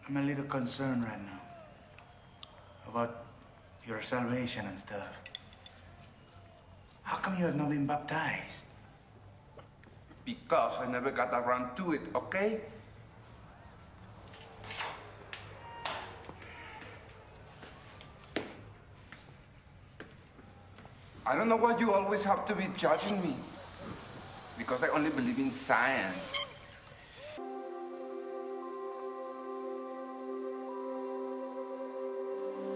I'm a little concerned right now about your salvation and stuff. How come you have not been baptized? Because I never got around to it, okay? I don't know why you always have to be judging me. Because I only believe in science.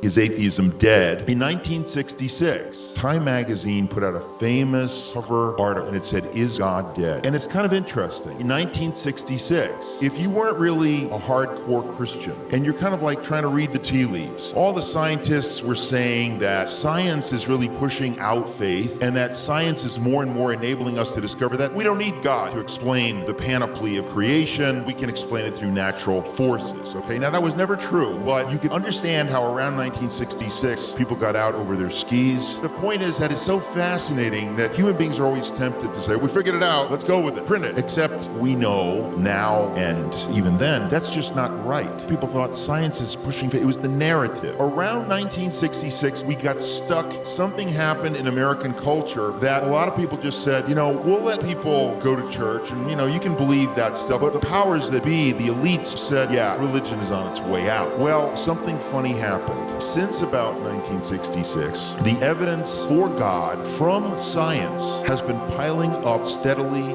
Is atheism dead? In 1966, Time magazine put out a famous cover article and it said, "Is God dead?" And it's kind of interesting. In 1966, if you weren't really a hardcore Christian and you're kind of like trying to read the tea leaves, all the scientists were saying that science is really pushing out faith and that science is more and more enabling us to discover that we don't need God to explain the panoply of creation. We can explain it through natural forces, okay? Now that was never true, but you can understand how around 1966, people got out over their skis. The point is that it's so fascinating that human beings are always tempted to say, we figured it out, let's go with it, print it. Except we know now, and even then, that's just not right. People thought science is pushing faith. It was the narrative. Around 1966, we got stuck. Something happened in American culture that a lot of people just said, we'll let people go to church and, you can believe that stuff. But the powers that be, the elites said, yeah, religion is on its way out. Well, something funny happened. Since about 1966, the evidence for God from science has been piling up steadily,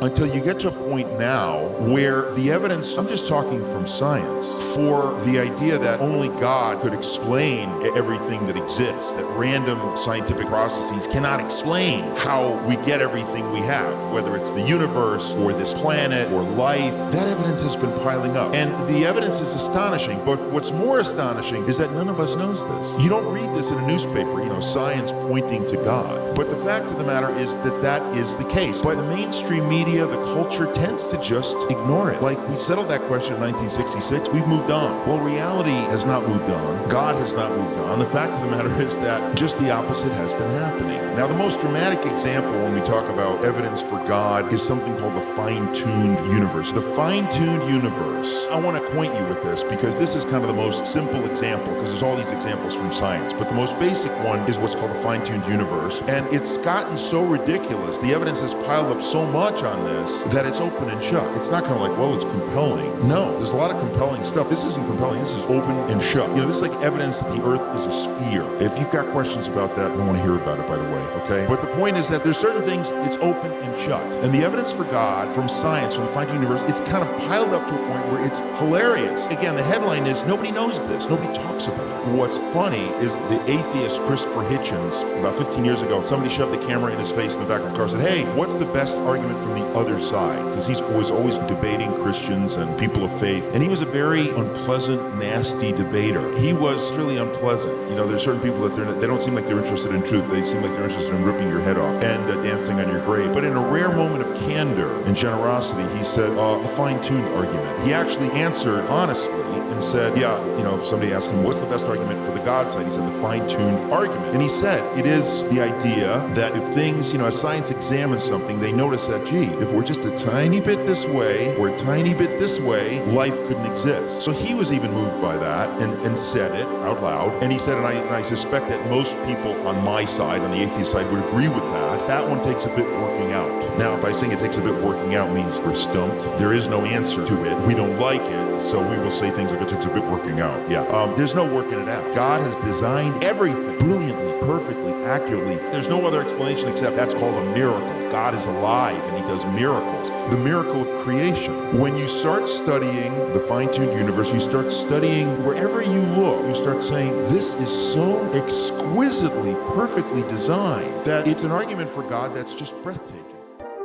until you get to a point now where the evidence, I'm just talking from science, for the idea that only God could explain everything that exists, that random scientific processes cannot explain how we get everything we have, whether it's the universe or this planet or life, that evidence has been piling up. And the evidence is astonishing, but what's more astonishing is that none of us knows this. You don't read this in a newspaper, science pointing to God. But the fact of the matter is that that is the case. But the mainstream media, the culture tends to just ignore it. Like, we settled that question in 1966, we've moved on. Well, reality has not moved on. God has not moved on. The fact of the matter is that just the opposite has been happening. Now, the most dramatic example when we talk about evidence for God is something called the fine-tuned universe. The fine-tuned universe, I want to acquaint you with this because this is kind of the most simple example, because there's all these examples from science, but the most basic one is what's called the fine-tuned universe, and it's gotten so ridiculous, the evidence has piled up so much on this that it's open and shut. It's not kind of like, well, it's compelling. No, there's a lot of compelling stuff. This isn't compelling, this is open and shut. This is like evidence that the Earth is a sphere. If you've got questions about that, I want to hear about it, by the way, okay? But the point is that there's certain things, it's open and shut. And the evidence for God from science, from the fine-tuned universe, it's kind of piled up to a point where it's hilarious. Again, the headline is, nobody knows this, nobody talks about it. What's funny is the atheist Christopher Hitchens, about 15 years ago, somebody shoved the camera in his face in the back of the car and said, hey, what's the best argument from the other side? Because he was always debating Christians and people of faith. And he was a very unpleasant, nasty debater. He was really unpleasant. There's certain people that they don't seem like they're interested in truth. They seem like they're interested in ripping your head off and dancing on your grave. But in a rare moment of candor and generosity, he said, the fine-tuned argument. He actually answered honestly and said, yeah, if somebody asked him, what's the best argument for the God side? He said, the fine-tuned argument. And he said, it is the idea that if things, as science examines something, they notice that, gee, if we're just a tiny bit this way or a tiny bit this way, life couldn't exist. So he was even moved by that and said it out loud. And he said, and I suspect that most people on my side, on the atheist side, would agree with that. That one takes a bit working out. Now, by saying it takes a bit working out means we're stumped. There is no answer to it. We don't like it. So we will say things like it takes a bit working out. Yeah, there's no working it out. God has designed everything brilliantly, perfectly, accurately. There's no other explanation except that's called a miracle. God is alive and he does miracles. The miracle of creation. When you start studying the fine-tuned universe, you start studying wherever you look, you start saying, this is so exquisitely, perfectly designed that it's an argument for God that's just breathtaking.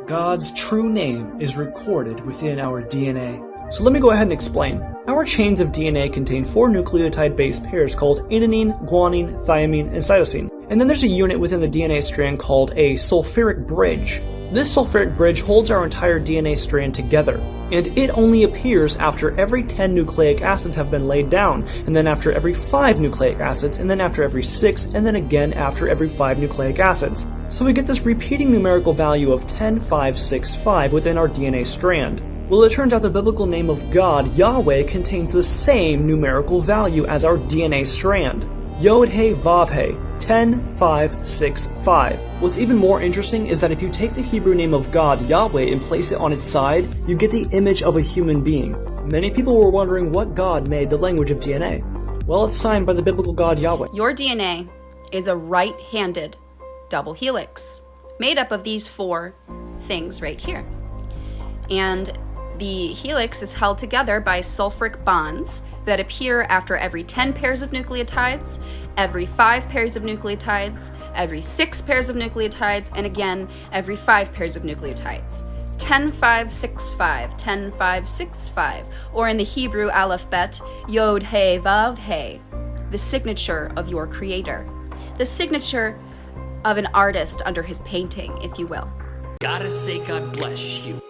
God's true name is recorded within our DNA. So let me go ahead and explain. Our chains of DNA contain 4 nucleotide base pairs called adenine, guanine, thymine, and cytosine. And then there's a unit within the DNA strand called a sulfuric bridge. This sulfuric bridge holds our entire DNA strand together, and it only appears after every 10 nucleic acids have been laid down, and then after every 5 nucleic acids, and then after every 6, and then again after every 5 nucleic acids. So we get this repeating numerical value of 10, 5, 6, 5 within our DNA strand. Well, it turns out the biblical name of God, Yahweh, contains the same numerical value as our DNA strand. Yod He Vav He, 10, 5, 6, 5. What's even more interesting is that if you take the Hebrew name of God, Yahweh, and place it on its side, you get the image of a human being. Many people were wondering what God made the language of DNA. Well, it's signed by the biblical God Yahweh. Your DNA is a right-handed double helix made up of these 4 things right here. And the helix is held together by sulfuric bonds that appear after every 10 pairs of nucleotides, every 5 pairs of nucleotides, every 6 pairs of nucleotides, and again, every 5 pairs of nucleotides. 10, 5, 6, 5, 10, 5, 6, 5, or in the Hebrew alphabet, Yod He Vav He, the signature of your creator, the signature of an artist under his painting, if you will. Gotta say God bless you.